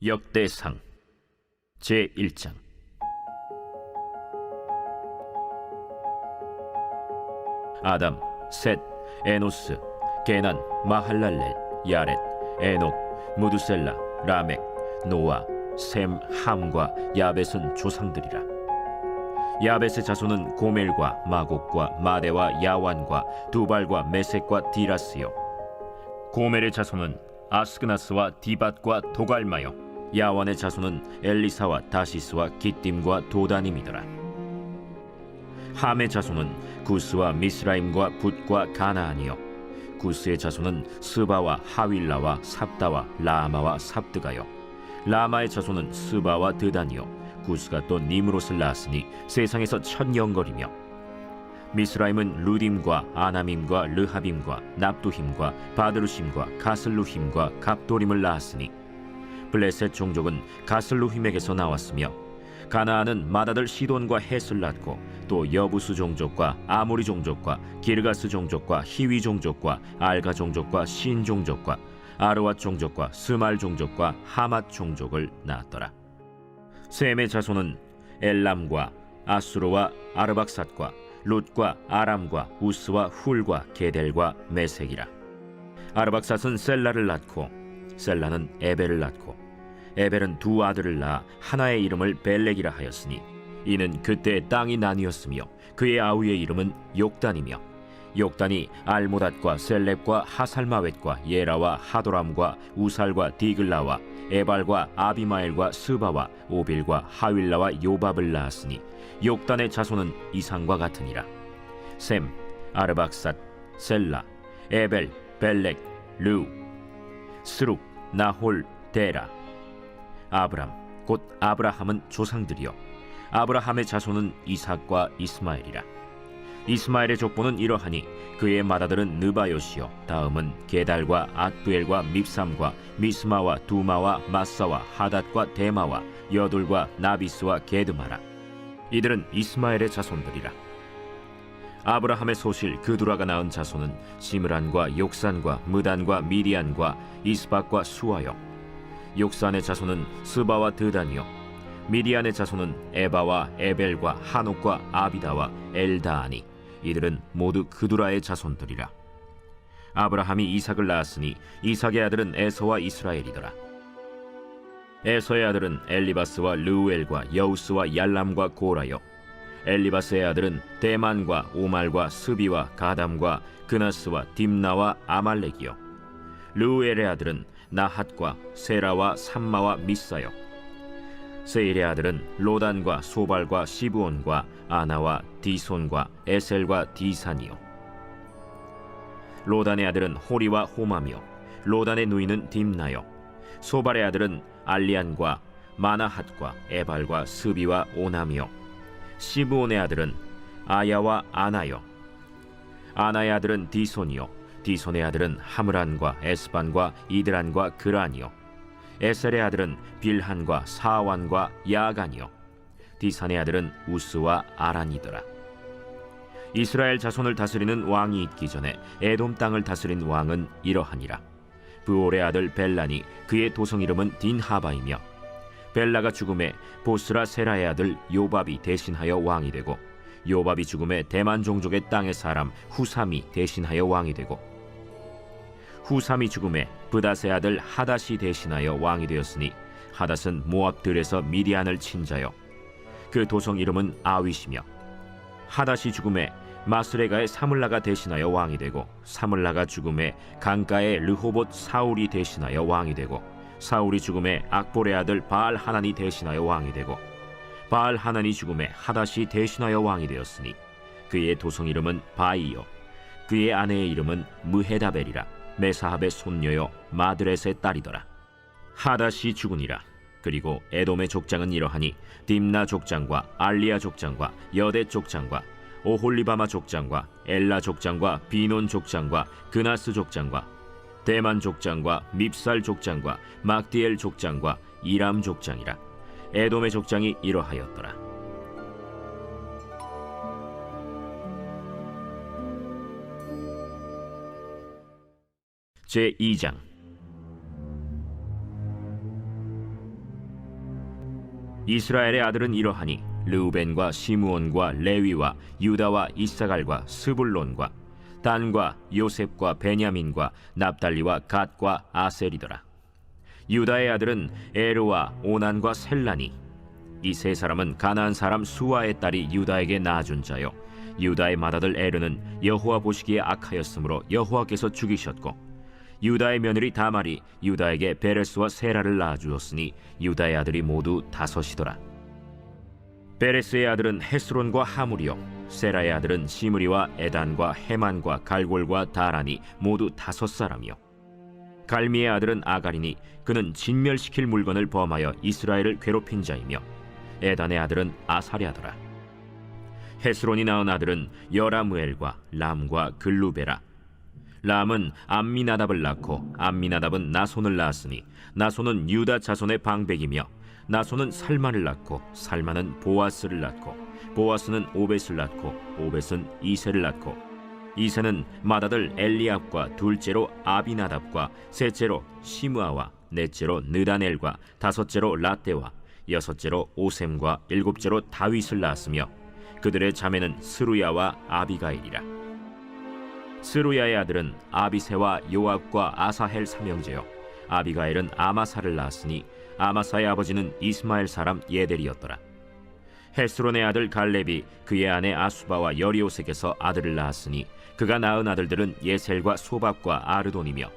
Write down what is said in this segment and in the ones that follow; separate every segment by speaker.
Speaker 1: 역대상 제1장. 아담, 셋, 에노스, 게난, 마할랄렐, 야렛, 에녹, 무두셀라, 라멕, 노아, 셈, 함과 야벳은 조상들이라. 야벳의 자손은 고멜과 마곡과 마대와 야완과 두발과 메섹과 디라스요. 고멜의 자손은 아스그나스와 디밧과 도갈마요. 야완의 자손은 엘리사와 다시스와 기띔과 도다님이더라. 함의 자손은 구스와 미스라임과 붓과 가나안이요. 구스의 자손은 스바와 하윌라와 삽다와 라마와 삽드가요. 라마의 자손은 스바와 드단이요. 구스가 또 니므롯을 낳았으니 세상에서 첫 영걸이며, 미스라임은 루딤과 아나밈과 르하빔과 납두힘과 바드루심과 가슬루힘과 갑도림을 낳았으니 블레셋 종족은 가슬루힘에게서 나왔으며, 가나안은 맏아들 시돈과 헷을 낳고 또 여부스 종족과 아모리 종족과 기르가스 종족과 히위 종족과 알가 종족과 신 종족과 아르왓 종족과 스말 종족과 하맛 종족을 낳았더라. 셈의 자손은 엘람과 아수르와 아르박삿과 룻과 아람과 우스와 훌과 게델과 메색이라. 아르박삿은 셀라를 낳고 셀라는 에벨을 낳고 에벨은 두 아들을 낳아 하나의 이름을 벨렉이라 하였으니 이는 그때 땅이 나뉘었으며 그의 아우의 이름은 욕단이며, 욕단이 알모닷과 셀렙과 하살마웻과 예라와 하도람과 우살과 디글라와 에발과 아비마엘과 스바와 오빌과 하윌라와 요밥을 낳았으니 욕단의 자손은 이상과 같으니라. 셈, 아르박삿, 셀라, 에벨, 벨렉, 르우, 스룩, 나홀, 데라. 아브람 곧 아브라함은 조상들이요. 아브라함의 자손은 이삭과 이스마엘이라. 이스마엘의 족보는 이러하니 그의 맏아들은 느바요시요, 다음은 게달과 앗부엘과 밉삼과 미스마와 두마와 마사와 하닷과 데마와 여둘과 나비스와 게드마라. 이들은 이스마엘의 자손들이라. 아브라함의 소실 그두라가 낳은 자손은 시므란과 욕산과 무단과 미디안과 이스박과 수아요. 욕산의 자손은 스바와 드단이요. 미디안의 자손은 에바와 에벨과 하녹과 아비다와 엘다아니. 이들은 모두 그두라의 자손들이라. 아브라함이 이삭을 낳았으니 이삭의 아들은 에서와 이스라엘이더라. 에서의 아들은 엘리바스와 르우엘과 여우스와 얄람과 고라요. 엘리바스의 아들은 대만과 오말과 스비와 가담과 그나스와 딥나와 아말렉이요. 르우엘의 아들은 나핫과 세라와 삼마와 미사요. 세일의 아들은 로단과 소발과 시브온과 아나와 디손과 에셀과 디산이요. 로단의 아들은 호리와 호마며 로단의 누이는 딥나요. 소발의 아들은 알리안과 마나핫과 에발과 스비와 오나미요. 시브온의 아들은 아야와 아나요. 아나의 아들은 디손이요. 디손의 아들은 하므란과 에스반과 이드란과 그란이요. 에셀의 아들은 빌한과 사완과 야간이요. 디산의 아들은 우스와 아란이더라. 이스라엘 자손을 다스리는 왕이 있기 전에 에돔 땅을 다스린 왕은 이러하니라. 브올의 아들 벨란이 그의 도성 이름은 딘하바이며, 벨라가 죽음에 보스라 세라의 아들 요밥이 대신하여 왕이 되고, 요밥이 죽음에 대만 종족의 땅의 사람 후삼이 대신하여 왕이 되고, 후삼이 죽음에 브닷의 아들 하닷이 대신하여 왕이 되었으니 하닷은 모압들에서 미디안을 친 자요. 그 도성 이름은 아윗이며, 하닷이 죽음에 마스레가의 사물라가 대신하여 왕이 되고, 사물라가 죽음에 강가의 르호봇 사울이 대신하여 왕이 되고, 사울이 죽음에 악볼의 아들 바알 하난이 대신하여 왕이 되고, 바알 하난이 죽음에 하닷이 대신하여 왕이 되었으니 그의 도성 이름은 바이요. 그의 아내의 이름은 무헤다벨이라. 메사합의 손녀요 마드렛의 딸이더라. 하닷이 죽으니라. 그리고 에돔의 족장은 이러하니 딥나 족장과 알리아 족장과 여대 족장과 오홀리바마 족장과 엘라 족장과 비논 족장과 그나스 족장과 대만 족장과 밉살 족장과 막디엘 족장과 이람 족장이라. 에돔의 족장이 이러하였더라. 제2장. 이스라엘의 아들은 이러하니 르우벤과 시므온과 레위와 유다와 이사갈과 스불론과 단과 요셉과 베냐민과 납달리와 갓과 아셀이더라. 유다의 아들은 에르와 오난과 셀라니. 이 세 사람은 가나안 사람 수아의 딸이 유다에게 낳아준 자요, 유다의 맏아들 에르는 여호와 보시기에 악하였으므로 여호와께서 죽이셨고, 유다의 며느리 다말이 유다에게 베레스와 세라를 낳아주었으니 유다의 아들이 모두 5이더라. 베레스의 아들은 헤스론과 하물이요, 세라의 아들은 시므리와 에단과 헤만과 갈골과 다라니 모두 5사람이요. 갈미의 아들은 아가리니 그는 진멸시킬 물건을 범하여 이스라엘을 괴롭힌 자이며, 에단의 아들은 아사랴더라. 헤스론이 낳은 아들은 여라무엘과 람과 글루베라. 람은 암미나답을 낳고 암미나답은 나손을 낳았으니 나손은 유다 자손의 방백이며, 나손은 살만을 낳고 살만은 보아스를 낳고 보아스는 오벳을 낳고 오벳은 이세를 낳고, 이세는 맏아들 엘리압과 둘째로 아비나답과 셋째로 시므아와 넷째로 느다넬과 다섯째로 라떼와 여섯째로 오셈과 일곱째로 다윗을 낳았으며, 그들의 자매는 스루야와 아비가일이라. 스루야의 아들은 아비세와 요압과 아사헬 삼형제요, 아비가일은 아마사를 낳았으니 아마사의 아버지는 이스마엘 사람 예델이었더라. 헤스론의 아들 갈렙이 그의 아내 아수바와 여리오색에서 아들을 낳았으니 그가 낳은 아들들은 예셀과 소박과 아르돈이며,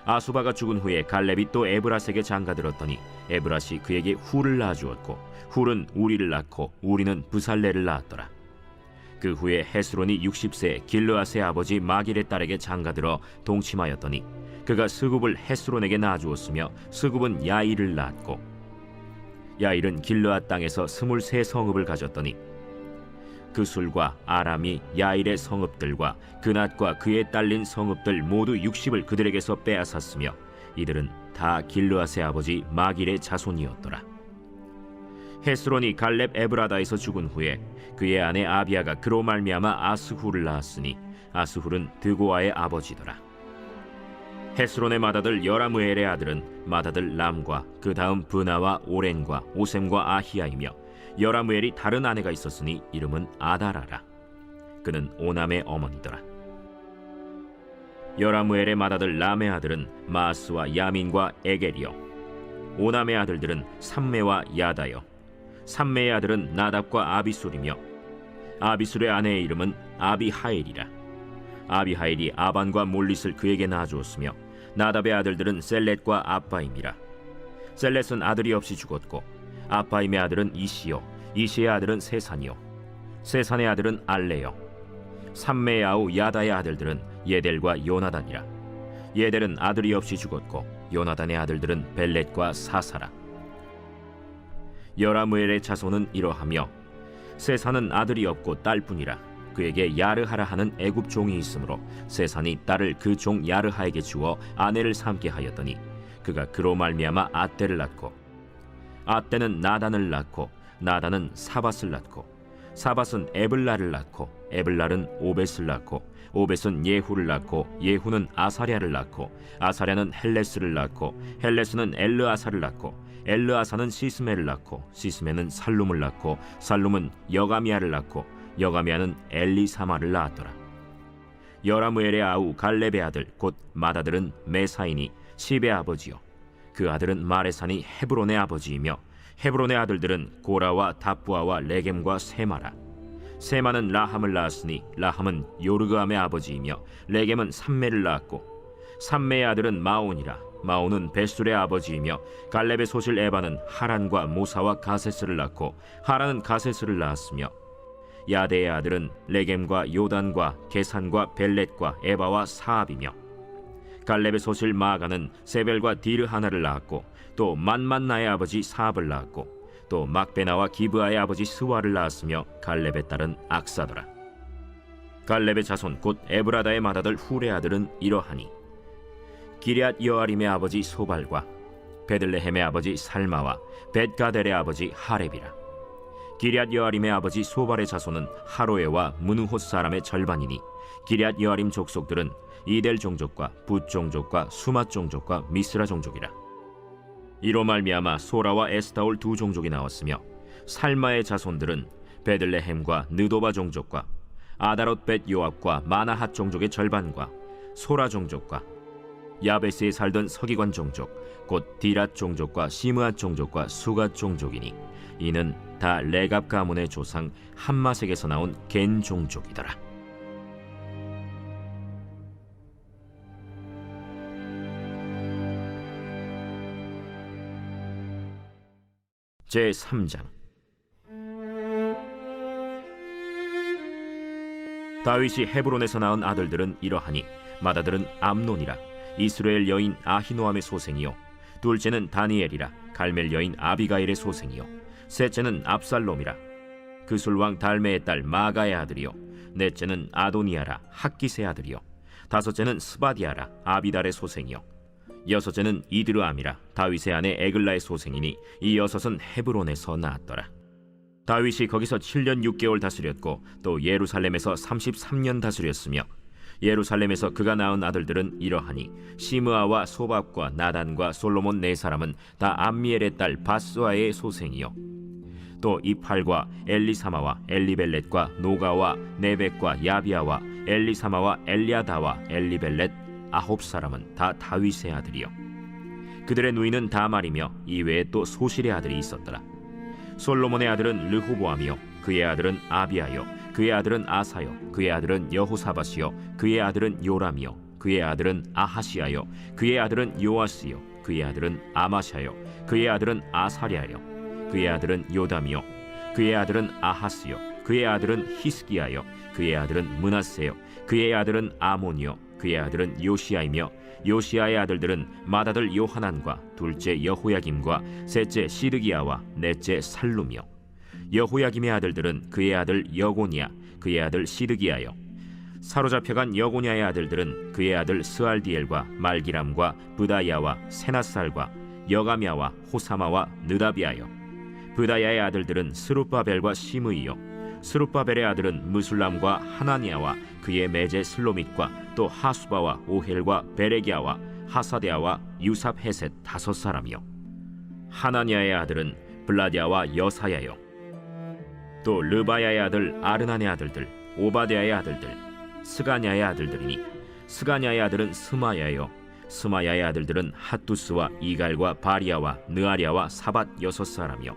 Speaker 1: 아수바가 죽은 후에 갈렙이 또 에브라색에 장가들었더니 에브라시 그에게 훌을 낳아주었고, 훌은 우리를 낳고 우리는 부살레를 낳았더라. 그 후에 헤스론이 60세 길르앗의 아버지 마길의 딸에게 장가들어 동침하였더니 그가 스굽을 헤스론에게 낳아주었으며, 스굽은 야일을 낳았고, 야일은 길르앗 땅에서 23성읍을 가졌더니 그술과 아람이 야일의 성읍들과 그낫과 그에 딸린 성읍들 모두 60을 그들에게서 빼앗았으며, 이들은 다 길르앗의 아버지 마길의 자손이었더라. 헤스론이 갈렙 에브라다에서 죽은 후에 그의 아내 아비아가 그로 말미암아 아스훌을 낳았으니 아스훌은 드고아의 아버지더라. 헤스론의 맏아들 여라무엘의 아들은 맏아들 람과 그 다음 브나와 오렌과 오셈과 아히야이며, 여라무엘이 다른 아내가 있었으니 이름은 아다라라. 그는 오남의 어머니더라. 여라무엘의 맏아들 람의 아들은 마스와 야민과 에겔이요, 오남의 아들들은 삼메와 야다요, 삼메의 아들은 나답과 아비술이며, 아비술의 아내의 이름은 아비하일이라. 아비하일이 아반과 몰릿을 그에게 낳아주었으며, 나답의 아들들은 셀렛과 아빠임이라. 셀렛은 아들이 없이 죽었고, 아빠임의 아들은 이시요, 이시의 아들은 세산이요, 세산의 아들은 알레요. 삼메의 아우 야다의 아들들은 예델과 요나단이라. 예델은 아들이 없이 죽었고, 요나단의 아들들은 벨렛과 사사라. 여라무엘의 자손은 이러하며, 세산은 아들이 없고 딸뿐이라. 그에게 야르하라 하는 애굽 종이 있으므로 세산이 딸을 그 종 야르하에게 주어 아내를 삼게 하였더니 그가 그로 말미암아 아떼를 낳고, 아떼는 나단을 낳고 나단은 사밧을 낳고, 사밧은 에블라를 낳고 에블랄은 오벳을 낳고, 오벳은 예후를 낳고 예후는 아사랴를 낳고, 아사랴는 헬레스를 낳고 헬레스는 엘르아사를 낳고, 엘르아사는 시스메를 낳고 시스메는 살룸을 낳고, 살룸은 여가미아를 낳고 여가미아는 엘리사마를 낳았더라. 여라무엘의 아우 갈렙의 아들 곧 맏아들은 메사이니 십의 아버지요, 그 아들은 마레산이 헤브론의 아버지이며, 헤브론의 아들들은 고라와 다부아와 레겜과 세마라. 세마는 라함을 낳았으니 라함은 요르그암의 아버지이며, 레겜은 삼메를 낳았고, 삼메의 아들은 마온이라. 마온은 베술의 아버지이며, 갈렙의 소실 에바는 하란과 모사와 가세스를 낳고 하란은 가세스를 낳았으며, 야데의 아들은 레겜과 요단과 게산과 벨렛과 에바와 사압이며, 갈렙의 소실 마아가는 세벨과 디르하나를 낳았고, 또 만만나의 아버지 사압을 낳았고, 또 막베나와 기브아의 아버지 스와를 낳았으며, 갈렙의 딸은 악사더라. 갈렙의 자손 곧 에브라다의 맏아들 훌의 아들은 이러하니, 기럇 여아림의 아버지 소발과 베들레헴의 아버지 살마와 벳가델의 아버지 하렙이라. 기럇 여아림의 아버지 소발의 자손은 하로에와 무누톳 사람의 절반이니, 기럇 여아림 족속들은 이델 종족과 붓 종족과 수맛 종족과 미스라 종족이라. 이로 말미암아 소라와 에스타올 두 종족이 나왔으며, 살마의 자손들은 베들레헴과 느도바 종족과 아다롯 벳 요압과 마나핫 종족의 절반과 소라 종족과 야베스에 살던 서기관 종족 곧 디랏 종족과 시므앗 종족과 수갓 종족이니 이는 다 레갑 가문의 조상 함마색에서 나온 겐 종족이더라. 제3장. 다윗이 헤브론에서 낳은 아들들은 이러하니 맏아들은 암논이라 이스라엘 여인 아히노암의 소생이요 둘째는 다니엘이라 갈멜 여인 아비가일의 소생이요 셋째는 압살롬이라 그술왕 달메의 딸 마가의 아들이요 넷째는 아도니아라 학깃의 아들이요 다섯째는 스바디아라 아비달의 소생이요 여섯째는 이드르암이라 다윗의 아내 에글라의 소생이니 이 여섯은 헤브론에서 낳았더라. 다윗이 거기서 7년 6개월 다스렸고 또 예루살렘에서 33년 다스렸으며 예루살렘에서 그가 낳은 아들들은 이러하니 시므아와 소밥과 나단과 솔로몬 네 사람은 다 암미엘의 딸 바스와의 소생이요 또 이팔과 엘리사마와 엘리벨렛과 노가와 네벡과 야비아와 엘리사마와 엘리아다와 엘리벨렛 아홉 사람은 다 다윗의 아들이요 그들의 누이는 다말이며 이외에 또 소실의 아들이 있었더라. 솔로몬의 아들은 르호보암이요 그의 아들은 아비아요 그의 아들은 아사요 그의 아들은 여호사밧이요 그의 아들은 요람이요 그의 아들은 아하시아요 그의 아들은 요아스요 그의 아들은 아마샤요 그의 아들은 아사랴요 그의 아들은 요담이요 그의 아들은 아하스요 그의 아들은 히스기야요 그의 아들은 므낫세요 그의 아들은 아몬이요 그의 아들은 요시야이며 요시야의 아들들은 맏아들 요하난과 둘째 여호야김과 셋째 시드기야와 넷째 살룸이요 여호야김의 아들들은 그의 아들 여고니야 그의 아들 시드기야요 사로잡혀간 여고냐의 아들들은 그의 아들 스알디엘과 말기람과 브다야와 세나살과 여가미야와 호사마와 느다비아요 브다야의 아들들은 스룹바벨과 시므이요 스룹바벨의 아들은 무술람과 하나니아와 그의 매제 슬로밋과 또 하수바와 오헬과 베레기야와 하사데아와 유삽 헤셋 다섯 사람이요 하나니아의 아들은 블라디아와 여사야요 또 르바야의 아들 아르난의 아들들 오바데아의 아들들 스가냐의 아들들이니 스가냐의 아들은 스마야요 스마야의 아들들은 핫두스와 이갈과 바리아와 느아리아와 사밧 여섯 사람이요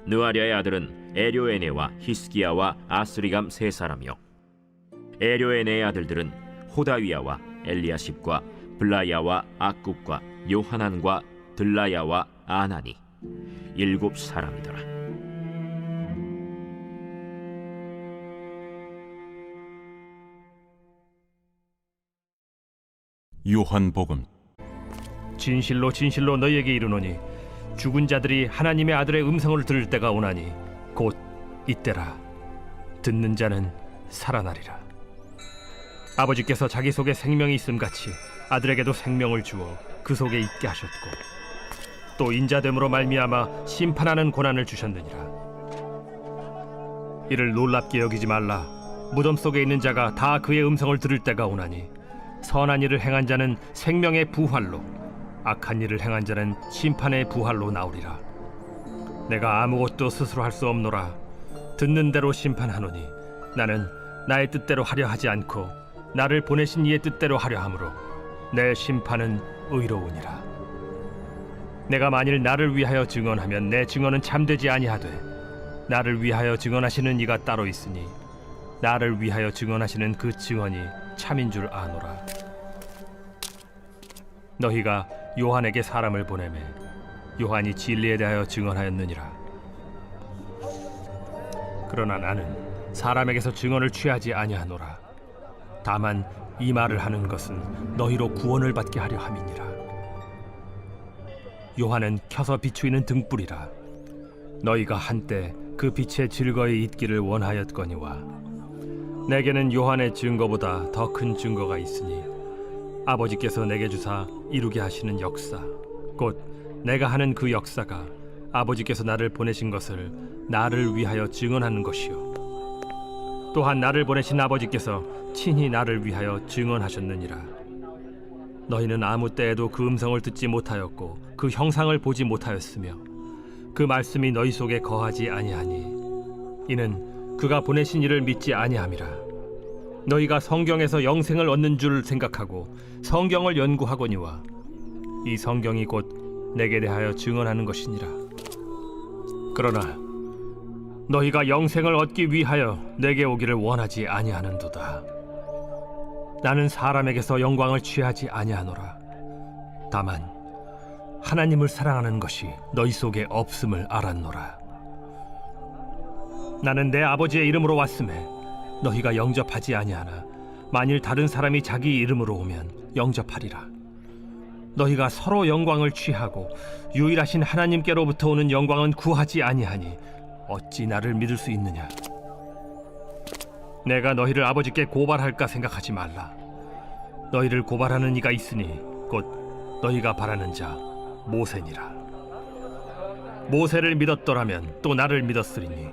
Speaker 1: 느아리아의 아들은 에료에네와 히스기야와 아스리감 세 사람이요 에료에네의 아들들은 호다위야와 엘리야십과 블라야와 악굽과 요하난과 들라야와 아나니 일곱 사람이더라.
Speaker 2: 요한복음.
Speaker 3: 진실로 진실로 너희에게 이르노니 죽은 자들이 하나님의 아들의 음성을 들을 때가 오나니 곧 이때라. 듣는 자는 살아나리라. 아버지께서 자기 속에 생명이 있음같이 아들에게도 생명을 주어 그 속에 있게 하셨고 또 인자됨으로 말미암아 심판하는 고난을 주셨느니라. 이를 놀랍게 여기지 말라. 무덤 속에 있는 자가 다 그의 음성을 들을 때가 오나니 선한 일을 행한 자는 생명의 부활로 악한 일을 행한 자는 심판의 부활로 나오리라. 내가 아무것도 스스로 할 수 없노라. 듣는 대로 심판하노니 나는 나의 뜻대로 하려 하지 않고 나를 보내신 이의 뜻대로 하려 함으로 내 심판은 의로우니라. 내가 만일 나를 위하여 증언하면 내 증언은 참되지 아니하되 나를 위하여 증언하시는 이가 따로 있으니 나를 위하여 증언하시는 그 증언이 참인 줄 아노라. 너희가 요한에게 사람을 보내매 요한이 진리에 대하여 증언하였느니라. 그러나 나는 사람에게서 증언을 취하지 아니하노라. 다만 이 말을 하는 것은 너희로 구원을 받게 하려 함이니라. 요한은 켜서 비추이는 등불이라. 너희가 한때 그 빛에 즐거이 있기를 원하였거니와 내게는 요한의 증거보다 더 큰 증거가 있으니 아버지께서 내게 주사 이루게 하시는 역사 곧 내가 하는 그 역사가 아버지께서 나를 보내신 것을 나를 위하여 증언하는 것이요 또한 나를 보내신 아버지께서 친히 나를 위하여 증언하셨느니라. 너희는 아무 때에도 그 음성을 듣지 못하였고 그 형상을 보지 못하였으며 그 말씀이 너희 속에 거하지 아니하니 이는 그가 보내신 이를 믿지 아니함이라. 너희가 성경에서 영생을 얻는 줄 생각하고 성경을 연구하거니와 이 성경이 곧 내게 대하여 증언하는 것이니라. 그러나 너희가 영생을 얻기 위하여 내게 오기를 원하지 아니하는도다. 나는 사람에게서 영광을 취하지 아니하노라. 다만 하나님을 사랑하는 것이 너희 속에 없음을 알았노라. 나는 내 아버지의 이름으로 왔음에 너희가 영접하지 아니하나 만일 다른 사람이 자기 이름으로 오면 영접하리라. 너희가 서로 영광을 취하고 유일하신 하나님께로부터 오는 영광은 구하지 아니하니 어찌 나를 믿을 수 있느냐? 내가 너희를 아버지께 고발할까 생각하지 말라. 너희를 고발하는 이가 있으니 곧 너희가 바라는 자 모세니라. 모세를 믿었더라면 또 나를 믿었으리니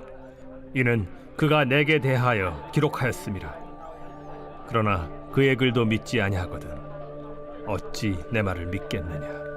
Speaker 3: 이는 그가 내게 대하여 기록하였음이라. 그러나 그의 글도 믿지 아니하거든 어찌 내 말을 믿겠느냐?